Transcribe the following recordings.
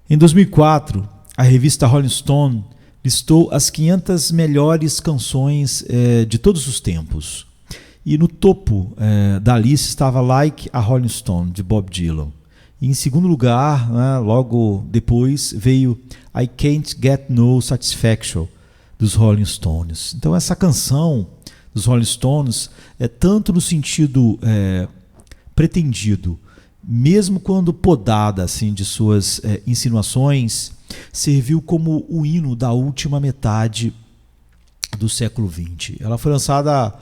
Em 2004, a revista Rolling Stone listou as 500 melhores canções de todos os tempos. E no topo da lista estava Like a Rolling Stone, de Bob Dylan. E em segundo lugar, né, logo depois, veio I Can't Get No Satisfaction, dos Rolling Stones. Então essa canção dos Rolling Stones é tanto no sentido pretendido, mesmo quando podada assim, de suas insinuações, serviu como o hino da última metade do século XX. Ela foi lançada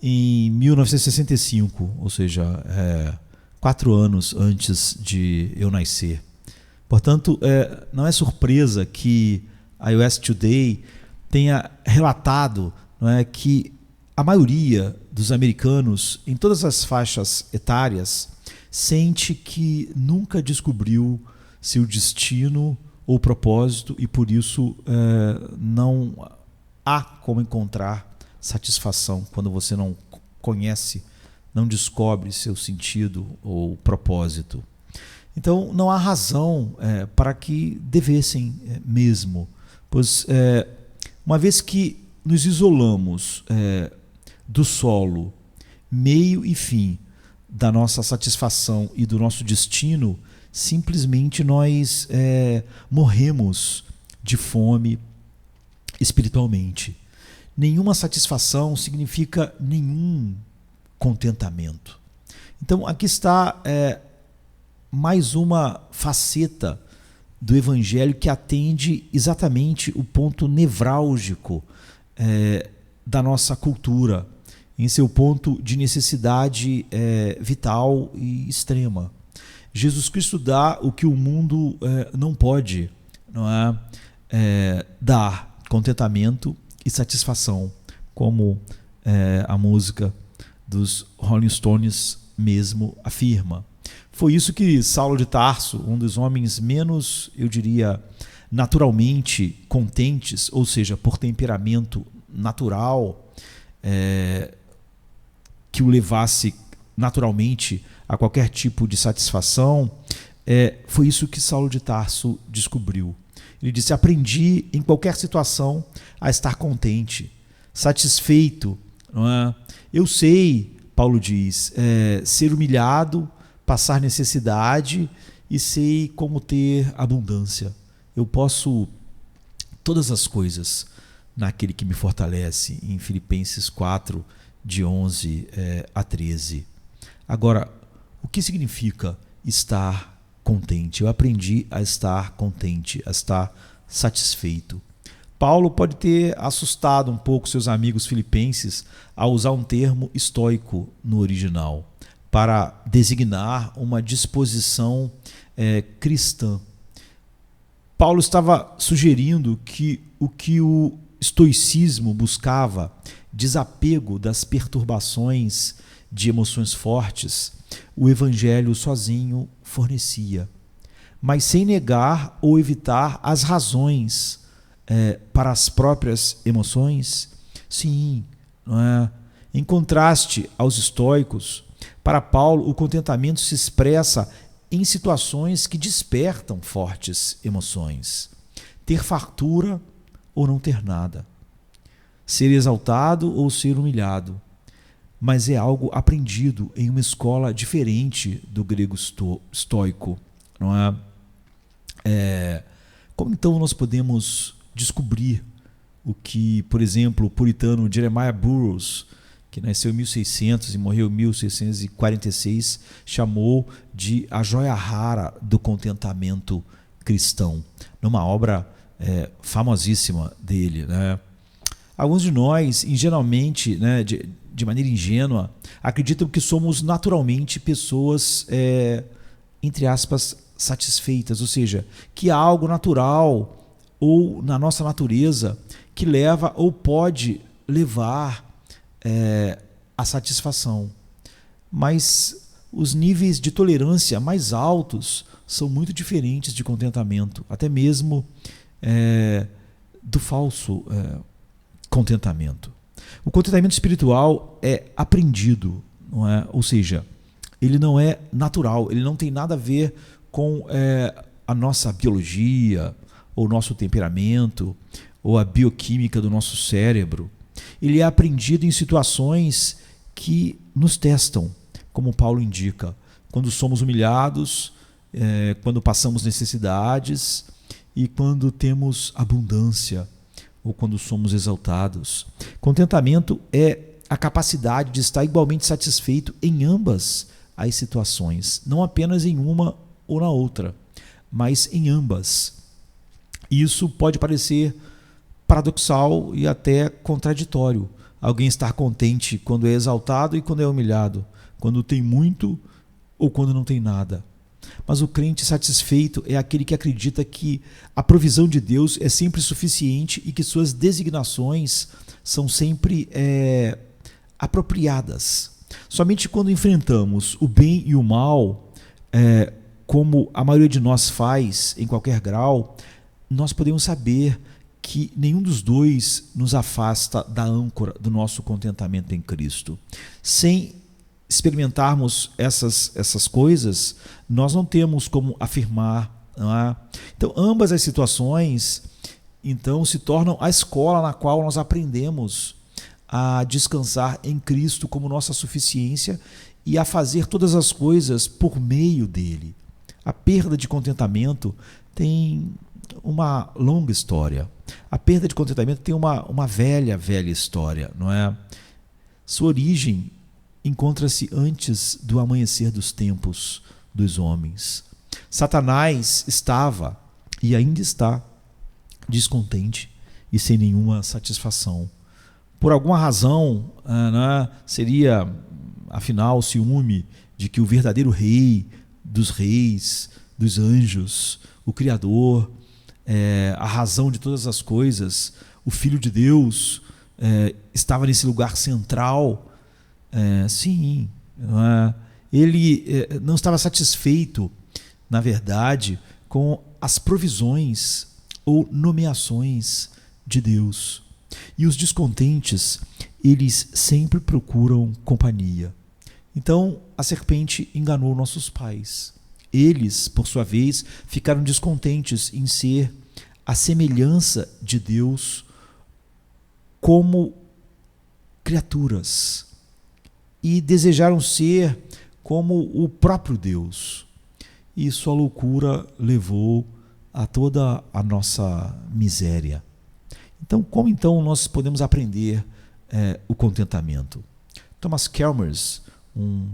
em 1965, ou seja, 4 anos antes de eu nascer. Portanto, não é surpresa que a US Today tenha relatado, não é, que a maioria dos americanos, em todas as faixas etárias, sente que nunca descobriu seu destino ou propósito e, por isso, não há como encontrar satisfação quando você não conhece, não descobre seu sentido ou propósito. Então, não há razão para que devessem mesmo, pois uma vez que nos isolamos do solo, meio e fim da nossa satisfação e do nosso destino, simplesmente nós morremos de fome espiritualmente. Nenhuma satisfação significa nenhum contentamento. Então, aqui está mais uma faceta do Evangelho que atende exatamente o ponto nevrálgico da nossa cultura, em seu ponto de necessidade vital e extrema. Jesus Cristo dá o que o mundo não pode, não é? Dar contentamento e satisfação, como a música dos Rolling Stones mesmo afirma. Foi isso que Saulo de Tarso, um dos homens menos, eu diria, naturalmente contentes, ou seja, por temperamento natural, que o levasse naturalmente a qualquer tipo de satisfação, foi isso que Saulo de Tarso descobriu. Ele disse: aprendi em qualquer situação a estar contente, satisfeito. Não é? Eu sei, Paulo diz, ser humilhado, passar necessidade e sei como ter abundância. Eu posso todas as coisas naquele que me fortalece, em Filipenses 4, de 11 a 13. Agora, o que significa estar contente? Eu aprendi a estar contente, a estar satisfeito. Paulo pode ter assustado um pouco seus amigos filipenses ao usar um termo estoico no original, para designar uma disposição cristã. Paulo estava sugerindo que o estoicismo buscava, desapego das perturbações de emoções fortes, o Evangelho sozinho fornecia, mas sem negar ou evitar as razões para as próprias emoções. Sim, não é? Em contraste aos estoicos, para Paulo o contentamento se expressa em situações que despertam fortes emoções. Ter fartura ou não ter nada. Ser exaltado ou ser humilhado. Mas é algo aprendido em uma escola diferente do grego estoico. Não é? Como então nós podemos descobrir o que, por exemplo, o puritano Jeremiah Burroughs, que nasceu em 1600 e morreu em 1646, chamou de a joia rara do contentamento cristão, numa obra famosíssima dele, né? Alguns de nós, ingenuamente, né, de maneira ingênua, acreditam que somos naturalmente pessoas, entre aspas, satisfeitas, ou seja, que há algo natural ou na nossa natureza que leva ou pode levar a satisfação. Mas os níveis de tolerância mais altos são muito diferentes de contentamento, até mesmo do falso contentamento. O contentamento espiritual é aprendido, não é? Ou seja, ele não é natural, ele não tem nada a ver com a nossa biologia, ou o nosso temperamento, ou a bioquímica do nosso cérebro. Ele é aprendido em situações que nos testam, como Paulo indica, quando somos humilhados, quando passamos necessidades e quando temos abundância ou quando somos exaltados. Contentamento é a capacidade de estar igualmente satisfeito em ambas as situações, não apenas em uma ou na outra, mas em ambas. Isso pode parecer paradoxal e até contraditório. Alguém estar contente quando é exaltado e quando é humilhado, quando tem muito ou quando não tem nada. Mas o crente satisfeito é aquele que acredita que a provisão de Deus é sempre suficiente e que suas designações são sempre apropriadas. Somente quando enfrentamos o bem e o mal, como a maioria de nós faz em qualquer grau, nós podemos saber que nenhum dos dois nos afasta da âncora do nosso contentamento em Cristo. Sem experimentarmos essas coisas, nós não temos como afirmar. Não é? Então, ambas as situações se tornam a escola na qual nós aprendemos a descansar em Cristo como nossa suficiência e a fazer todas as coisas por meio dele. A perda de contentamento tem uma longa história. A perda de contentamento tem uma velha história, não é? Sua origem encontra-se antes do amanhecer dos tempos dos homens. Satanás estava e ainda está descontente e sem nenhuma satisfação. Por alguma razão, né, seria, afinal, ciúme de que o verdadeiro rei dos reis, dos anjos, o Criador, a razão de todas as coisas, o Filho de Deus, estava nesse lugar central. Sim, ele não estava satisfeito, na verdade, com as provisões ou nomeações de Deus. E os descontentes, eles sempre procuram companhia. Então, a serpente enganou nossos pais. Eles, por sua vez, ficaram descontentes em ser a semelhança de Deus como criaturas e desejaram ser como o próprio Deus. E sua loucura levou a toda a nossa miséria. Então, como nós podemos aprender o contentamento? Thomas Chalmers, um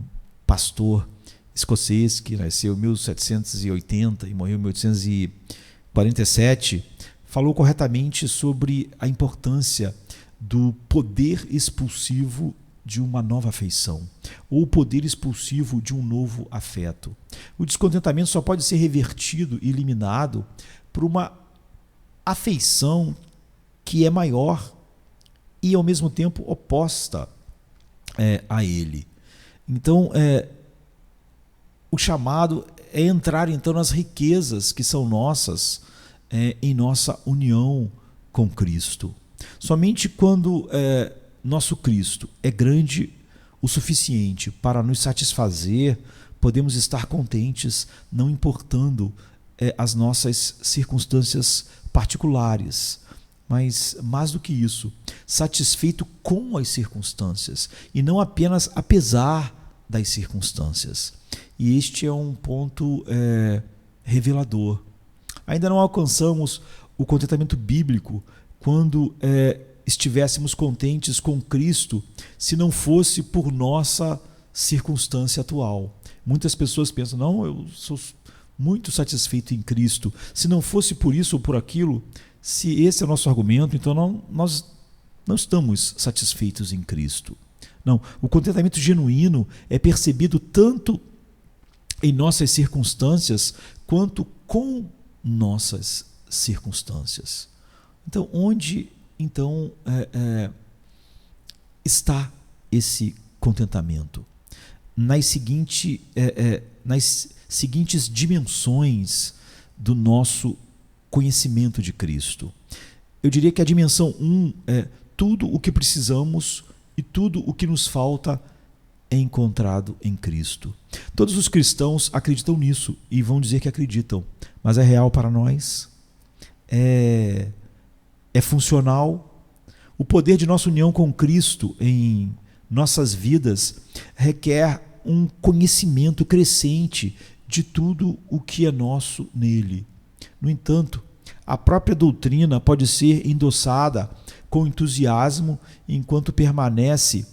pastor escocês que nasceu em 1780 e morreu em 1847, falou corretamente sobre a importância do poder expulsivo de uma nova afeição, ou o poder expulsivo de um novo afeto. O descontentamento só pode ser revertido e eliminado por uma afeição que é maior e, ao mesmo tempo, oposta a ele. Então, o chamado é entrar, então, nas riquezas que são nossas em nossa união com Cristo. Somente quando nosso Cristo é grande o suficiente para nos satisfazer, podemos estar contentes, não importando as nossas circunstâncias particulares. Mas, mais do que isso, satisfeito com as circunstâncias e não apenas apesar das circunstâncias. E este é um ponto revelador. Ainda não alcançamos o contentamento bíblico quando estivéssemos contentes com Cristo se não fosse por nossa circunstância atual. Muitas pessoas pensam, não, eu sou muito satisfeito em Cristo. Se não fosse por isso ou por aquilo, se esse é o nosso argumento, então nós não estamos satisfeitos em Cristo. Não, o contentamento genuíno é percebido tanto em nossas circunstâncias quanto com nossas circunstâncias. Então, onde está esse contentamento? Nas seguintes dimensões do nosso conhecimento de Cristo. Eu diria que a dimensão 1 é tudo o que precisamos e tudo o que nos falta é encontrado em Cristo. Todos os cristãos acreditam nisso e vão dizer que acreditam, mas é real para nós? É funcional? O poder de nossa união com Cristo em nossas vidas requer um conhecimento crescente de tudo o que é nosso nele. No entanto, a própria doutrina pode ser endossada com entusiasmo enquanto permanece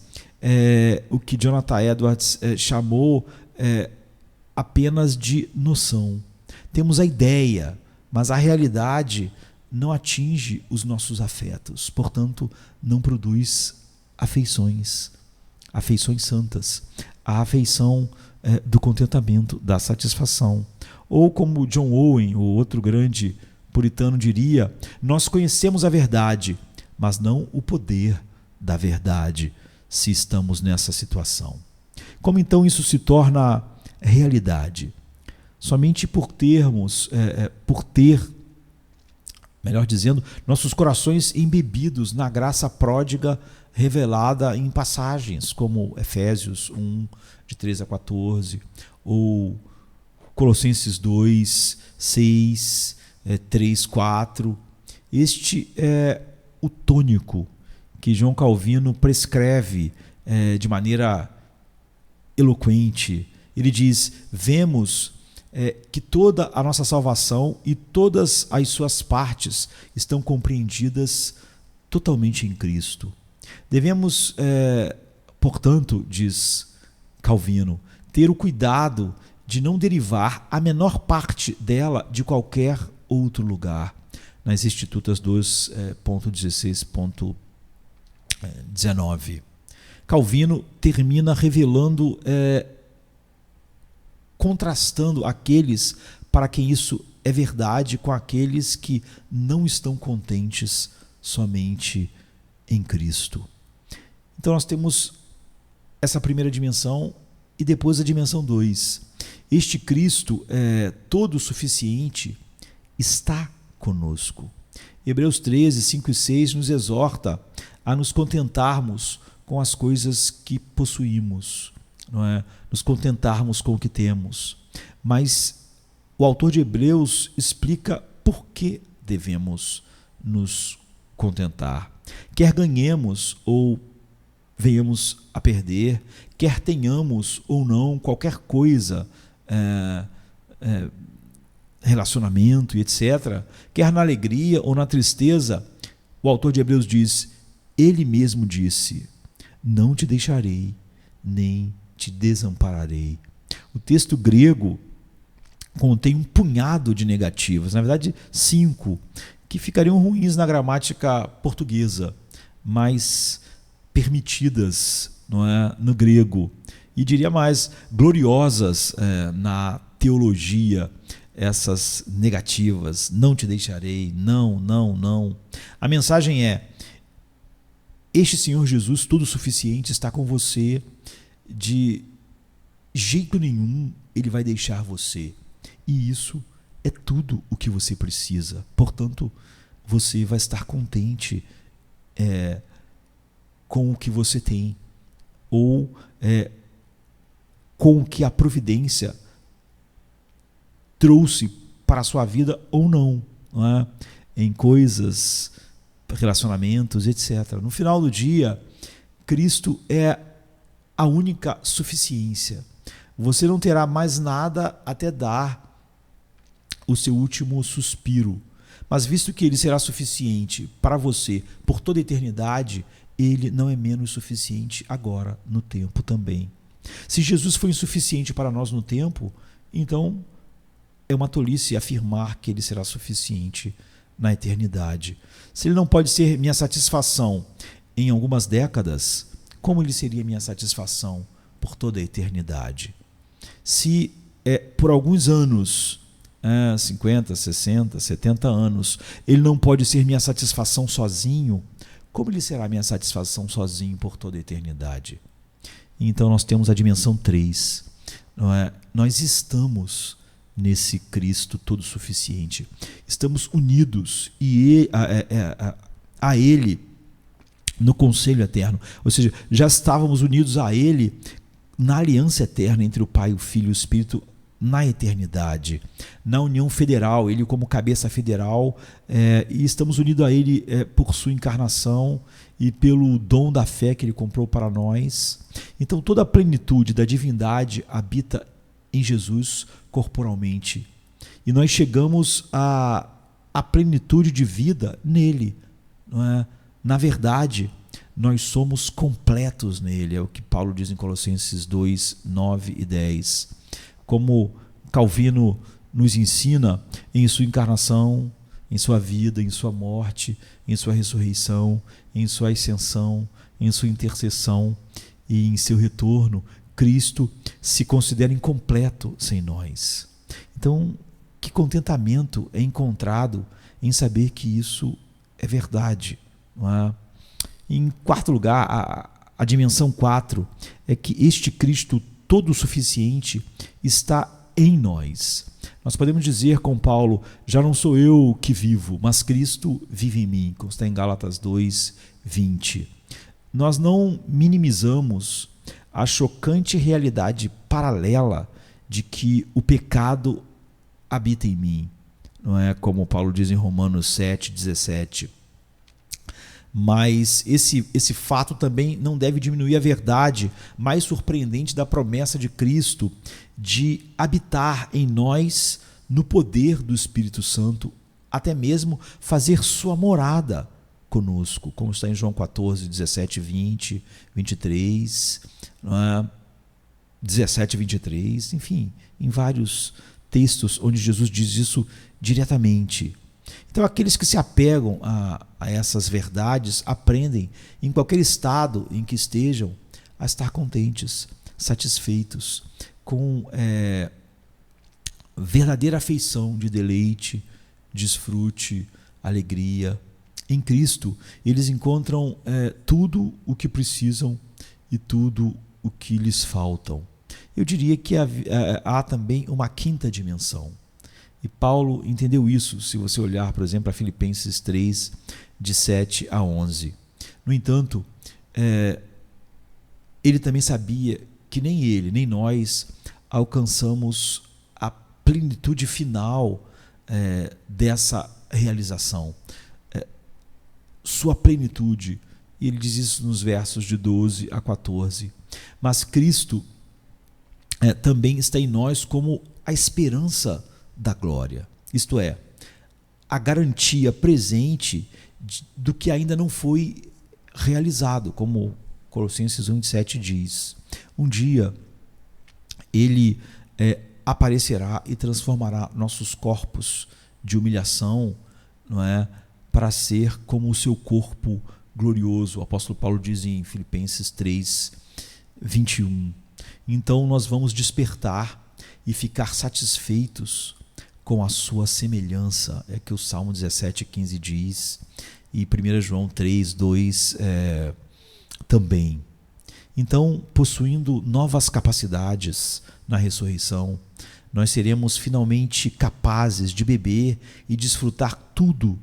o que Jonathan Edwards chamou apenas de noção. Temos a ideia, mas a realidade não atinge os nossos afetos, portanto, não produz afeições santas, a afeição do contentamento, da satisfação. Ou como John Owen, o outro grande puritano, diria, nós conhecemos a verdade, mas não o poder da verdade, se estamos nessa situação. Como então isso se torna realidade? Somente por ter, melhor dizendo, nossos corações embebidos na graça pródiga revelada em passagens como Efésios 1, de 13 a 14, ou Colossenses 2, 6, 3, 4. Este é o tônico que João Calvino prescreve de maneira eloquente. Ele diz: vemos que toda a nossa salvação e todas as suas partes estão compreendidas totalmente em Cristo. Devemos, portanto, diz Calvino, ter o cuidado de não derivar a menor parte dela de qualquer outro lugar. Nas Institutas 2.16.19. Calvino termina revelando, contrastando aqueles para quem isso é verdade com aqueles que não estão contentes somente em Cristo. Então nós temos essa primeira dimensão e depois a dimensão 2. Este Cristo todo suficiente está conosco. Hebreus 13, 5 e 6 nos exorta a nos contentarmos com as coisas que possuímos, não é? Nos contentarmos com o que temos. Mas o autor de Hebreus explica por que devemos nos contentar. Quer ganhemos ou venhamos a perder, quer tenhamos ou não qualquer coisa, relacionamento e etc., quer na alegria ou na tristeza, o autor de Hebreus diz, ele mesmo disse, não te deixarei, nem te desampararei. O texto grego contém um punhado de negativas, na verdade 5, que ficariam ruins na gramática portuguesa, mas permitidas, não é, no grego, e diria mais, gloriosas na teologia, essas negativas, não te deixarei, não, não, não. A mensagem é, este Senhor Jesus, todo suficiente, está com você, de jeito nenhum ele vai deixar você. E isso é tudo o que você precisa. Portanto, você vai estar contente com o que você tem, ou com o que a providência trouxe para a sua vida ou não, não é? Em coisas, relacionamentos, etc. No final do dia, Cristo é a única suficiência. Você não terá mais nada até dar o seu último suspiro. Mas visto que ele será suficiente para você por toda a eternidade, ele não é menos suficiente agora no tempo também. Se Jesus foi insuficiente para nós no tempo, então é uma tolice afirmar que ele será suficiente na eternidade. Se ele não pode ser minha satisfação em algumas décadas, como ele seria minha satisfação por toda a eternidade? Se por alguns anos, 50, 60, 70 anos, ele não pode ser minha satisfação sozinho, como ele será minha satisfação sozinho por toda a eternidade? Então nós temos a dimensão 3. Não é? Nós estamos nesse Cristo todo suficiente. Estamos unidos a Ele no conselho eterno. Ou seja, já estávamos unidos a Ele na aliança eterna entre o Pai, o Filho e o Espírito, na eternidade, na união federal, ele como cabeça federal, e estamos unidos a ele por sua encarnação e pelo dom da fé que ele comprou para nós. Então toda a plenitude da divindade habita em Jesus corporalmente, e nós chegamos à plenitude de vida nele, não é? Na verdade, nós somos completos nele, é o que Paulo diz em Colossenses 2, 9 e 10. Como Calvino nos ensina em sua encarnação, em sua vida, em sua morte, em sua ressurreição, em sua ascensão, em sua intercessão e em seu retorno, Cristo se considera incompleto sem nós. Então, que contentamento é encontrado em saber que isso é verdade, não é? Em quarto lugar, a dimensão 4 é que este Cristo todo suficiente está em nós. Nós podemos dizer com Paulo, já não sou eu que vivo, mas Cristo vive em mim, como está em Gálatas 2, 20. Nós não minimizamos a chocante realidade paralela de que o pecado habita em mim, não é como Paulo diz em Romanos 7, 17. Mas esse fato também não deve diminuir a verdade mais surpreendente da promessa de Cristo de habitar em nós no poder do Espírito Santo, até mesmo fazer sua morada conosco, como está em João 14, 17, 20, 23, 17, 23, enfim, em vários textos onde Jesus diz isso diretamente. Então, aqueles que se apegam a essas verdades aprendem, em qualquer estado em que estejam, a estar contentes, satisfeitos, com verdadeira afeição de deleite, desfrute, alegria. Em Cristo, eles encontram tudo o que precisam e tudo o que lhes faltam. Eu diria que há também uma quinta dimensão. E Paulo entendeu isso, se você olhar, por exemplo, a Filipenses 3, de 7 a 11. No entanto, ele também sabia que nem ele, nem nós alcançamos a plenitude final dessa realização. Sua plenitude, e ele diz isso nos versos de 12 a 14. Mas Cristo também está em nós como a esperança da glória, isto é, a garantia presente do que ainda não foi realizado, como Colossenses 1,7 diz. Um dia ele aparecerá e transformará nossos corpos de humilhação, não é, para ser como o seu corpo glorioso. O apóstolo Paulo diz em Filipenses 3, 21. Então nós vamos despertar e ficar satisfeitos com a sua semelhança, é que o Salmo 17, 15 diz, e 1 João 3, 2 também. Então, possuindo novas capacidades na ressurreição, nós seremos finalmente capazes de beber e desfrutar tudo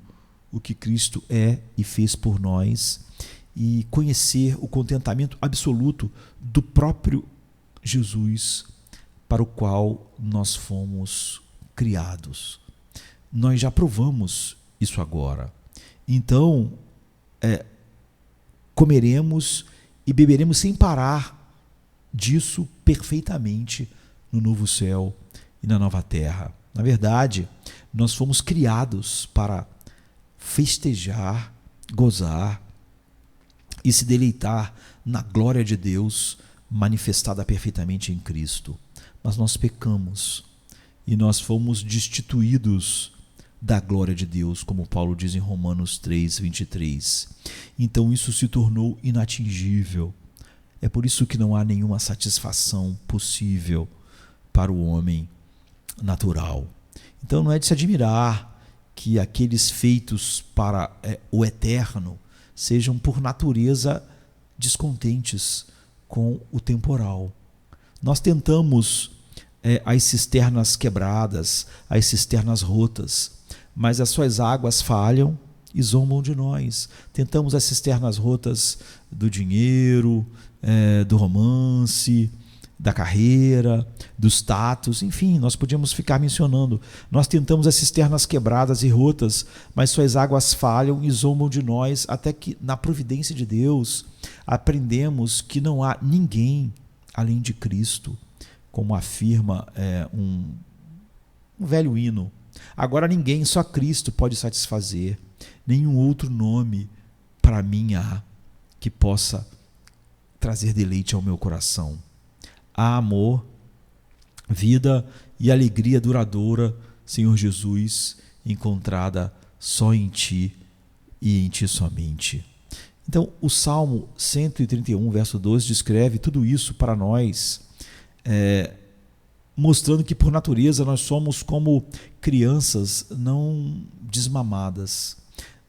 o que Cristo é e fez por nós, e conhecer o contentamento absoluto do próprio Jesus, para o qual nós fomos criados. Nós já provamos isso agora. Então, comeremos e beberemos sem parar disso perfeitamente no novo céu e na nova terra. Na verdade, nós fomos criados para festejar, gozar e se deleitar na glória de Deus manifestada perfeitamente em Cristo. Mas nós pecamos e nós fomos destituídos da glória de Deus, como Paulo diz em Romanos 3, 23. Então isso se tornou inatingível. É por isso que não há nenhuma satisfação possível para o homem natural. Então não é de se admirar que aqueles feitos para o eterno sejam por natureza descontentes com o temporal. Nós tentamos as cisternas quebradas, as cisternas rotas, mas as suas águas falham e zombam de nós. Tentamos as cisternas rotas do dinheiro, do romance, da carreira, do status, enfim, nós podíamos ficar mencionando. Nós tentamos as cisternas quebradas e rotas, mas suas águas falham e zombam de nós, até que, na providência de Deus, aprendemos que não há ninguém além de Cristo, como afirma um velho hino. Agora ninguém, só Cristo pode satisfazer. Nenhum outro nome para mim há que possa trazer deleite ao meu coração. Há amor, vida e alegria duradoura, Senhor Jesus, encontrada só em Ti e em Ti somente. Então, o Salmo 131, verso 12, descreve tudo isso para nós, mostrando que, por natureza, nós somos como crianças não desmamadas.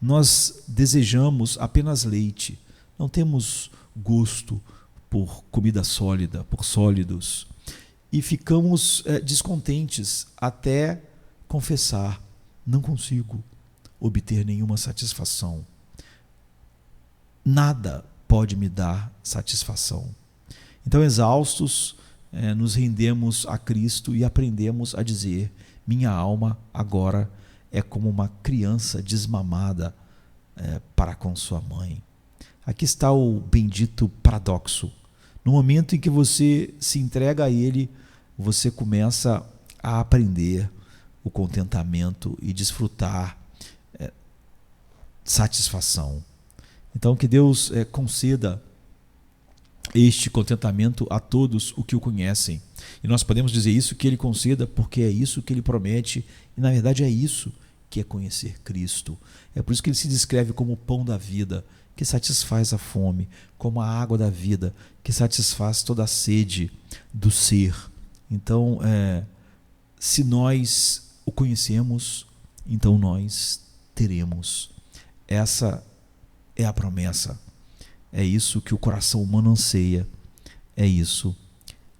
Nós desejamos apenas leite, não temos gosto por comida sólida, por sólidos, e ficamos descontentes até confessar: não consigo obter nenhuma satisfação. Nada pode me dar satisfação. Então, exaustos, nos rendemos a Cristo e aprendemos a dizer: minha alma agora é como uma criança desmamada para com sua mãe. Aqui está o bendito paradoxo. No momento em que você se entrega a Ele, você começa a aprender o contentamento e desfrutar satisfação. Então, que Deus conceda este contentamento a todos os que o conhecem. E nós podemos dizer isso, que Ele conceda, porque é isso que Ele promete, e na verdade é isso que é conhecer Cristo. É por isso que Ele se descreve como o pão da vida, que satisfaz a fome, como a água da vida, que satisfaz toda a sede do ser. Então, se nós o conhecemos, então nós teremos. Essa é a promessa. É isso que o coração humano anseia. É isso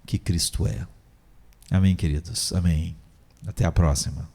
que Cristo é. Amém, queridos? Amém. Até a próxima.